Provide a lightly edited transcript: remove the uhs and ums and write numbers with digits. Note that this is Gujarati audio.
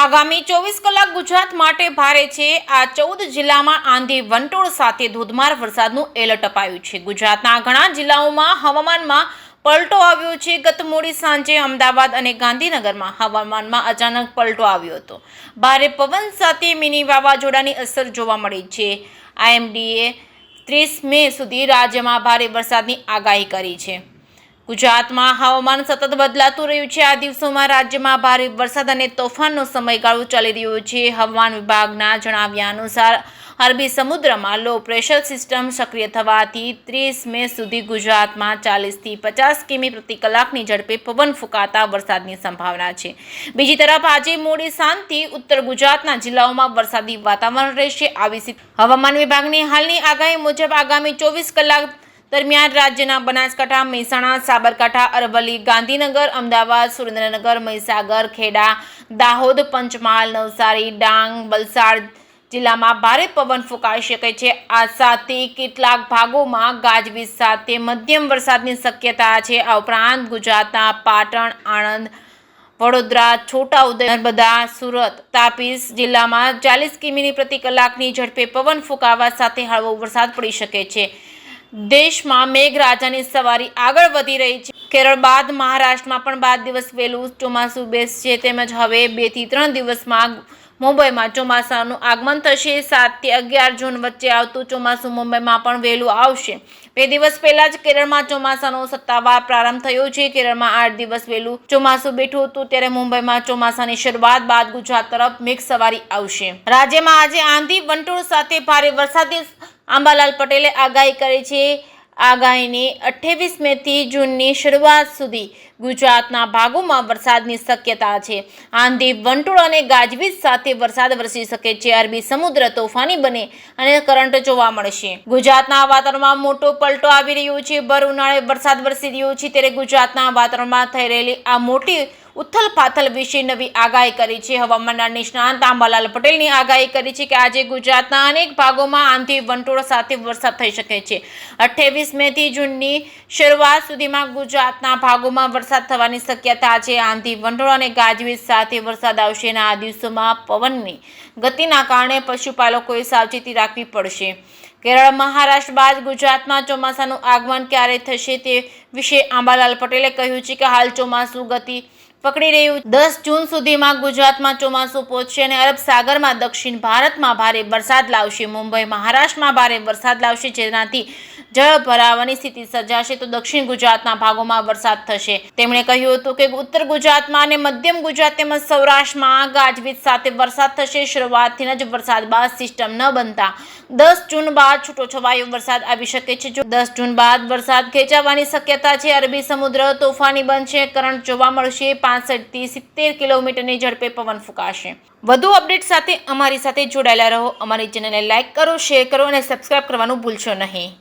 આગામી 24 કલાક ગુજરાત માટે ભારે છે। આ 14 જિલ્લામાં આંધી વંટોળ સાથે ધોધમાર વરસાદનું એલર્ટ અપાયું છે। ગુજરાતના ઘણા જિલ્લાઓમાં હવામાનમાં પલટો આવ્યો છે। ગત મોડી સાંજે અમદાવાદ અને ગાંધીનગરમાં હવામાનમાં અચાનક પલટો આવ્યો હતો। ભારે પવન સાથે મિની વાવાઝોડાની અસર જોવા મળી છે। આઈએમડીએ 30 મે સુધી રાજ્યમાં ભારે વરસાદની આગાહી કરી છે। ગુજરાતમાં હવામાન સતત બદલાતું રહ્યું છે। આ દિવસોમાં રાજ્યમાં ભારે વરસાદ અને તોફાનનો સમયગાળો ચાલી રહ્યો છે। હવામાન વિભાગના જણાવ્યા અનુસાર અરબી સમુદ્રમાં લો પ્રેશર સિસ્ટમ સક્રિય થવાથી 30 મે સુધી ગુજરાતમાં 40 થી 50 કિમી પ્રતિ કલાકની ઝડપે પવન ફૂંકાતા વરસાદની સંભાવના છે। બીજી તરફ આજે મોડી સાંજથી ઉત્તર ગુજરાતના જિલ્લાઓમાં વરસાદી વાતાવરણ રહેશે। આવી હવામાન વિભાગની હાલની આગાહી મુજબ આગામી 24 કલાક દરમિયાન રાજ્યના બનાસકાંઠા, મહેસાણા, સાબરકાંઠા, અરવલ્લી, ગાંધીનગર, અમદાવાદ, સુરેન્દ્રનગર, મહીસાગર, ખેડા, દાહોદ, પંચમહાલ, નવસારી, ડાંગ, વલસાડ જિલ્લામાં ભારે પવન ફૂંકાઈ શકે છે। આ સાથે કેટલાક ભાગોમાં ગાજવીજ સાથે મધ્યમ વરસાદની શક્યતા છે। આ ઉપરાંત ગુજરાતના પાટણ, આણંદ, વડોદરા, છોટાઉદેપુર, નર્મદા, સુરત, તાપી જિલ્લામાં 40 કિમી પ્રતિ કલાકની ઝડપે પવન ફૂંકાવા સાથે હળવો વરસાદ પડી શકે છે। દેશમાં મેઘરાજાની સવારી આગળ વધી રહી છે। કેરળ બાદ મહારાષ્ટ્રમાં પણ 12 દિવસ વહેલું ચોમાસું બેસશે। તેમજ હવે 2 થી 3 દિવસમાં મુંબઈમાં ચોમાસાનું આગમન થશે। 7 થી 11 જૂન વચ્ચે આવતું ચોમાસું મુંબઈમાં પણ વહેલું આવશે। 2 દિવસ પહેલા જ કેરળમાં ચોમાસાનો સત્તાવાર પ્રારંભ થયો છે। કેરળમાં 8 દિવસ વહેલું ચોમાસું બેઠું હતું, ત્યારે મુંબઈમાં ચોમાસાની શરૂઆત બાદ ગુજરાત તરફ મેઘસવારી આવશે। રાજ્યમાં આજે આંધી વંટોળ સાથે ભારે વરસાદની અંબાલાલ પટેલે આગાહી કરી છે। આગાહીની 28 મે થી જૂનની શરૂઆત સુધી ગુજરાતના ભાગોમાં વરસાદની શક્યતા છે। આંધી વંટોળ અને ગાજવીજ સાથે વરસાદ વરસી શકે છે। અરબી સમુદ્ર તોફાની બને અને કરંટ જોવા મળશે। ગુજરાતના વાતાવરણમાં મોટો પલટો આવી રહ્યો છે। ભર ઉનાળે વરસાદ વરસી રહ્યો છે, ત્યારે ગુજરાતના વાતાવરણમાં થઈ રહેલી આ મોટી ઉથલપાથલ વિશે નવી આગાહી કરી છે। હવામાનના નિષ્ણાંત અંબાલાલ પટેલની આગાહી કરી છે કે આજે ગુજરાતના અનેક ભાગોમાં આંધી વંટોળ સાથે વરસાદ થઈ શકે છે। 28 મે થી જૂનની શરૂઆત સુધીમાં ગુજરાતના ભાગોમાં વરસાદ થવાની શક્યતા છે। આંધી વંટોળ અને ગાજવીજ સાથે વરસાદ આવશે અને આ દિવસોમાં પવનની ગતિના કારણે પશુપાલકોએ સાવચેતી રાખવી પડશે। કેરળ, મહારાષ્ટ્ર બાદ ગુજરાતમાં ચોમાસાનું આગમન ક્યારે થશે તે વિશે અંબાલાલ પટેલે કહ્યું છે કે હાલ ચોમાસું ગતિ પકડી રહ્યું છે। 10 જૂન સુધીમાં ગુજરાતમાં ચોમાસું પહોંચશે અને અરબ સાગરમાં દક્ષિણ ભારતમાં ભારે વરસાદ લાવશે। મુંબઈ, મહારાષ્ટ્રમાં ભારે વરસાદ લાવશે, જેનાથી જળ ભરાવાની સ્થિતિ સર્જાશે તો દક્ષિણ ગુજરાતના ભાગોમાં વરસાદ થશે। તેમણે કહ્યું હતું કે ઉત્તર ગુજરાતમાં અને મધ્યમ ગુજરાત તેમજ સૌરાષ્ટ્રમાં ગાજવીજ સાથે વરસાદ થશે। શરૂઆતથી જ વરસાદ બાદ સિસ્ટમ ન બનતા 10 જૂન બાદ છૂટોછવાયો વરસાદ આવી શકે છે। જો 10 જૂન બાદ વરસાદ ખેંચાવાની શક્યતા છે। અરબી સમુદ્ર તોફાની બનશે, કરંટ જોવા મળશે, 65 થી 70 કિલોમીટરની ઝડપે પવન ફૂંકાશે। વધુ અપડેટ સાથે અમારી સાથે જોડાયેલા રહો। અમારી ચેનલને લાઇક કરો, શેર કરો અને સબસ્ક્રાઇબ કરવાનું ભૂલશો નહીં।